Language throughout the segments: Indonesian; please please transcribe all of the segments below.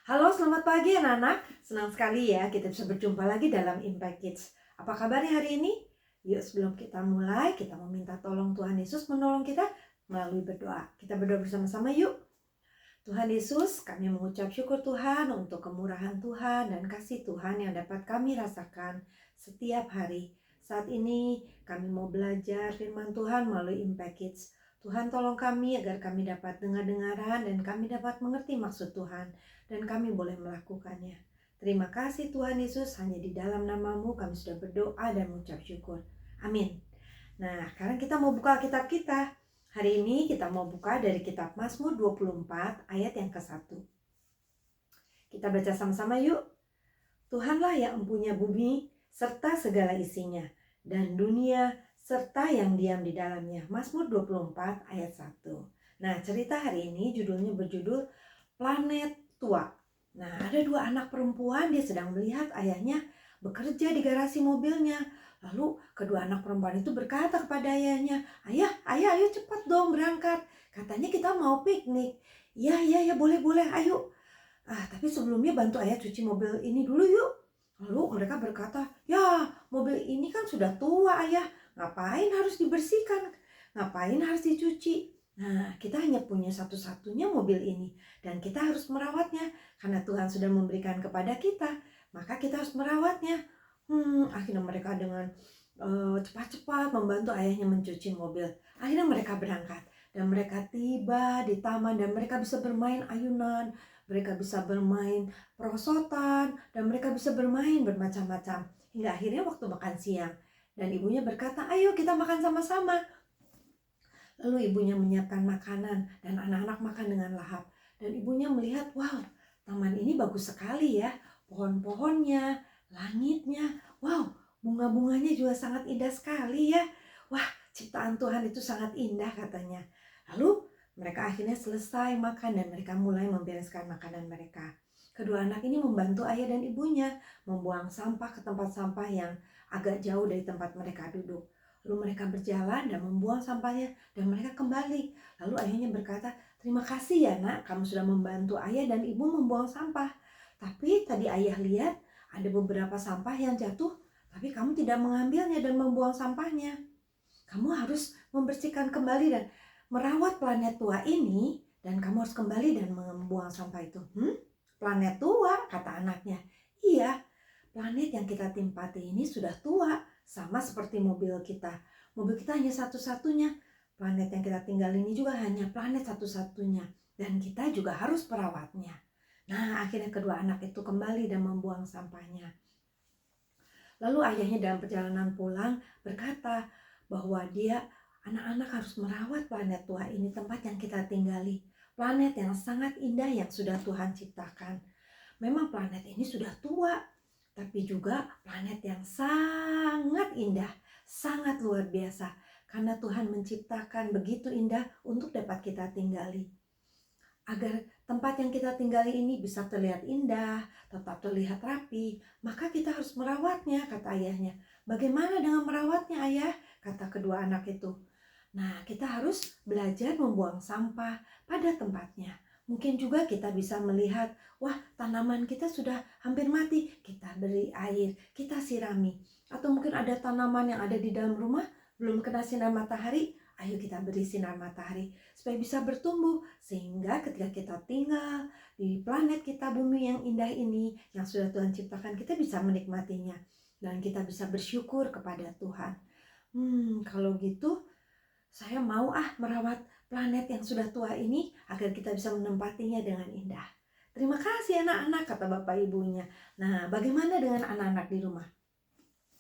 Halo, selamat pagi anak-anak. Senang sekali ya kita bisa berjumpa lagi dalam Impact Kids. Apa kabarnya hari ini? Yuk sebelum kita mulai, kita meminta tolong Tuhan Yesus menolong kita melalui berdoa. Kita berdoa bersama-sama yuk. Tuhan Yesus, kami mengucap syukur Tuhan untuk kemurahan Tuhan dan kasih Tuhan yang dapat kami rasakan setiap hari. Saat ini kami mau belajar firman Tuhan melalui Impact Kids. Tuhan tolong kami agar kami dapat dengar-dengaran dan kami dapat mengerti maksud Tuhan dan kami boleh melakukannya. Terima kasih Tuhan Yesus, hanya di dalam nama-Mu kami sudah berdoa dan mengucap syukur. Amin. Nah, sekarang kita mau buka Alkitab kita. Hari ini kita mau buka dari kitab Mazmur 24 ayat yang ke-1. Kita baca sama-sama yuk. Tuhanlah yang empunya bumi serta segala isinya, dan dunia serta yang diam di dalamnya. Mazmur 24 ayat 1. Nah, cerita hari ini judulnya berjudul Planet Tua. Nah, ada dua anak perempuan, dia sedang melihat ayahnya bekerja di garasi mobilnya. Lalu kedua anak perempuan itu berkata kepada ayahnya, ayah, ayo cepat dong berangkat. Katanya kita mau piknik. Ya, boleh, ayo. Tapi sebelumnya bantu ayah cuci mobil ini dulu yuk. Lalu mereka berkata, ya mobil ini kan sudah tua ayah, ngapain harus dibersihkan, ngapain harus dicuci. Nah, kita hanya punya satu-satunya mobil ini dan kita harus merawatnya karena Tuhan sudah memberikan kepada kita, maka kita harus merawatnya. Akhirnya mereka dengan cepat-cepat membantu ayahnya mencuci mobil. Akhirnya mereka berangkat dan mereka tiba di taman dan mereka bisa bermain ayunan, mereka bisa bermain perosotan, dan mereka bisa bermain bermacam-macam. Hingga akhirnya waktu makan siang dan ibunya berkata, ayo kita makan sama-sama. Lalu ibunya menyiapkan makanan dan anak-anak makan dengan lahap. Dan ibunya melihat, wow, taman ini bagus sekali ya. Pohon-pohonnya, langitnya, wow, bunga-bunganya juga sangat indah sekali ya. Wah, ciptaan Tuhan itu sangat indah katanya. Lalu mereka akhirnya selesai makan dan mereka mulai membereskan makanan mereka. Kedua anak ini membantu ayah dan ibunya membuang sampah ke tempat sampah yang agak jauh dari tempat mereka duduk. Lalu mereka berjalan dan membuang sampahnya dan mereka kembali. Lalu ayahnya berkata, terima kasih ya nak, kamu sudah membantu ayah dan ibu membuang sampah. Tapi tadi ayah lihat ada beberapa sampah yang jatuh, tapi kamu tidak mengambilnya dan membuang sampahnya. Kamu harus membersihkan kembali dan merawat planet tua ini, dan kamu harus kembali dan membuang sampah itu. Planet tua, kata anaknya. Iya, planet yang kita tempati ini sudah tua, sama seperti mobil kita. Mobil kita hanya satu-satunya. Planet yang kita tinggal ini juga hanya planet satu-satunya. Dan kita juga harus merawatnya. Nah, akhirnya kedua anak itu kembali dan membuang sampahnya. Lalu ayahnya dalam perjalanan pulang berkata bahwa anak-anak harus merawat planet tua ini, tempat yang kita tinggali. Planet yang sangat indah yang sudah Tuhan ciptakan. Memang planet ini sudah tua, tapi juga planet yang sangat indah, sangat luar biasa. Karena Tuhan menciptakan begitu indah untuk dapat kita tinggali. Agar tempat yang kita tinggali ini bisa terlihat indah, tetap terlihat rapi, maka kita harus merawatnya, kata ayahnya. Bagaimana dengan merawatnya ayah? Kata kedua anak itu. Nah, kita harus belajar membuang sampah pada tempatnya. Mungkin juga kita bisa melihat, wah tanaman kita sudah hampir mati, kita beri air, kita sirami. Atau mungkin ada tanaman yang ada di dalam rumah, belum kena sinar matahari, ayo kita beri sinar matahari supaya bisa bertumbuh. Sehingga ketika kita tinggal di planet kita, bumi yang indah ini, yang sudah Tuhan ciptakan, kita bisa menikmatinya. Dan kita bisa bersyukur kepada Tuhan. Kalau gitu, saya mau merawat planet yang sudah tua ini agar kita bisa menempatinya dengan indah. Terima kasih anak-anak, kata bapak ibunya. Nah, bagaimana dengan anak-anak di rumah?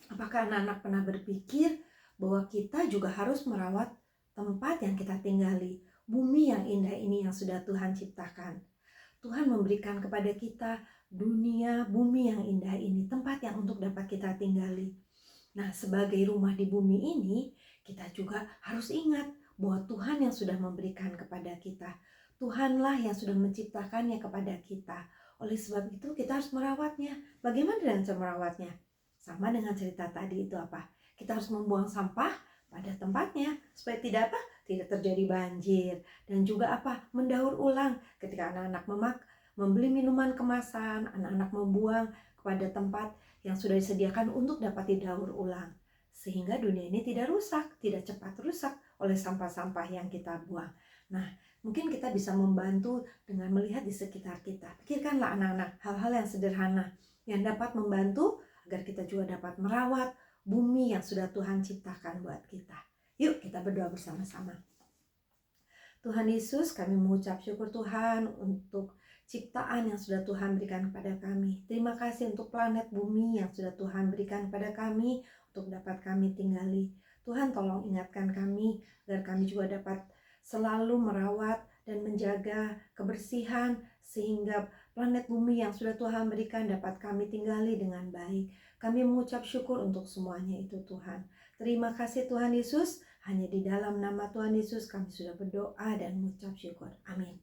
Apakah anak-anak pernah berpikir bahwa kita juga harus merawat tempat yang kita tinggali, bumi yang indah ini yang sudah Tuhan ciptakan? Tuhan memberikan kepada kita dunia, bumi yang indah ini, tempat yang untuk dapat kita tinggali. Nah, sebagai rumah di bumi ini, kita juga harus ingat bahwa Tuhan yang sudah memberikan kepada kita. Tuhanlah yang sudah menciptakannya kepada kita. Oleh sebab itu kita harus merawatnya. Bagaimana dengan cara merawatnya? Sama dengan cerita tadi itu apa? Kita harus membuang sampah pada tempatnya supaya tidak terjadi banjir, dan juga mendaur ulang ketika anak-anak membeli minuman kemasan, anak-anak membuang kepada tempat yang sudah disediakan untuk dapat didaur ulang. Sehingga dunia ini tidak rusak, tidak cepat rusak oleh sampah-sampah yang kita buang. Nah, mungkin kita bisa membantu dengan melihat di sekitar kita. Pikirkanlah anak-anak, hal-hal yang sederhana yang dapat membantu agar kita juga dapat merawat bumi yang sudah Tuhan ciptakan buat kita. Yuk kita berdoa bersama-sama. Tuhan Yesus, kami mengucap syukur Tuhan untuk ciptaan yang sudah Tuhan berikan kepada kami. Terima kasih untuk planet bumi yang sudah Tuhan berikan kepada kami untuk dapat kami tinggali. Tuhan tolong ingatkan kami agar kami juga dapat selalu merawat dan menjaga kebersihan sehingga planet bumi yang sudah Tuhan berikan dapat kami tinggali dengan baik. Kami mengucap syukur untuk semuanya itu Tuhan. Terima kasih Tuhan Yesus. Hanya di dalam nama Tuhan Yesus kami sudah berdoa dan mengucap syukur. Amin.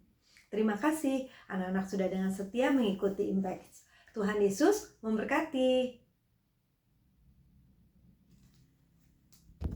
Terima kasih anak-anak sudah dengan setia mengikuti Impact. Tuhan Yesus memberkati.